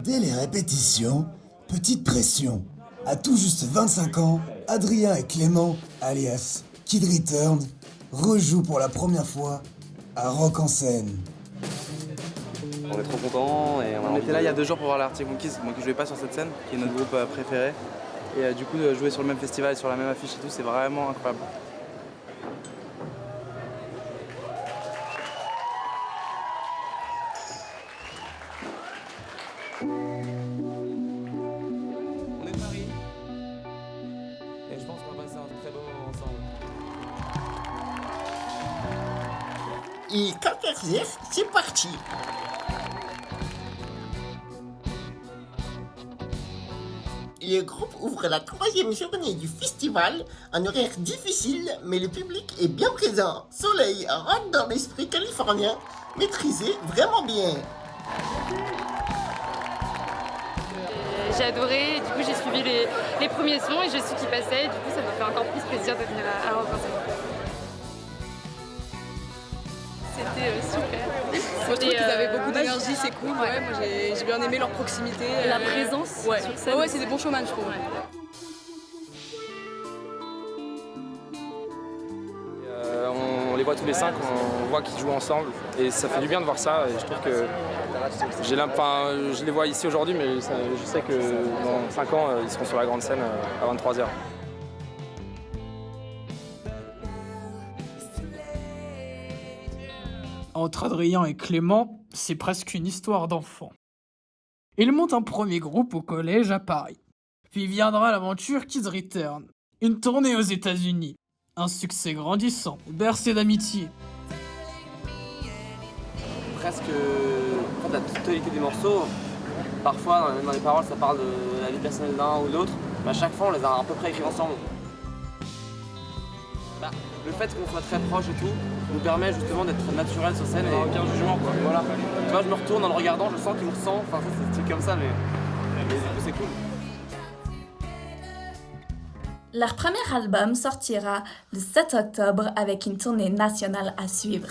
Dès les répétitions, petite pression. À tout juste 25 ans, Adrien et Clément, alias Kid Returned, rejouent pour la première fois à Rock en scène. On est trop contents et On était là il y a 2 jours pour voir les Arctic Monkeys, qui jouait pas sur cette scène, qui est notre groupe préféré. Et du coup, de jouer sur le même festival et sur la même affiche et tout, c'est vraiment incroyable. On est de Paris. Et je pense qu'on va passer un très beau moment ensemble. Et 14F, c'est parti. Le groupe ouvre la 3e journée du festival, un horaire difficile, mais le public est bien présent. Soleil rentre dans l'esprit californien, maîtrisé vraiment bien. J'ai adoré, du coup j'ai suivi les premiers sons et j'ai su qu'ils passaient, et du coup ça m'a fait encore plus plaisir de venir à Rock en scène. C'était super. Moi je trouve qu'ils avaient beaucoup d'énergie, c'est cool. Ouais, moi j'ai bien aimé leur proximité. La présence sur scène. Ouais, c'est des bons showman je trouve. On les voit tous les 5, on voit qu'ils jouent ensemble et ça fait du bien de voir ça. Et je trouve que je les vois ici aujourd'hui, mais je sais que dans 5 ans, ils seront sur la grande scène à 23h. Entre Adrien et Clément, c'est presque une histoire d'enfant. Ils montent un premier groupe au collège à Paris. Puis viendra l'aventure Kids Return, une tournée aux États-Unis. Un succès grandissant, bercé d'amitié. Presque la totalité des morceaux, parfois même dans les paroles ça parle de la vie personnelle d'un ou de l'autre, mais à chaque fois on les a à peu près écrits ensemble. Le fait qu'on soit très proche et tout nous permet justement d'être naturel sur scène et aucun jugement quoi. Voilà. Tu vois, je me retourne en le regardant, je sens qu'il me ressent, enfin ça c'est des trucs comme ça mais du coup c'est cool. Leur premier album sortira le 7 octobre avec une tournée nationale à suivre.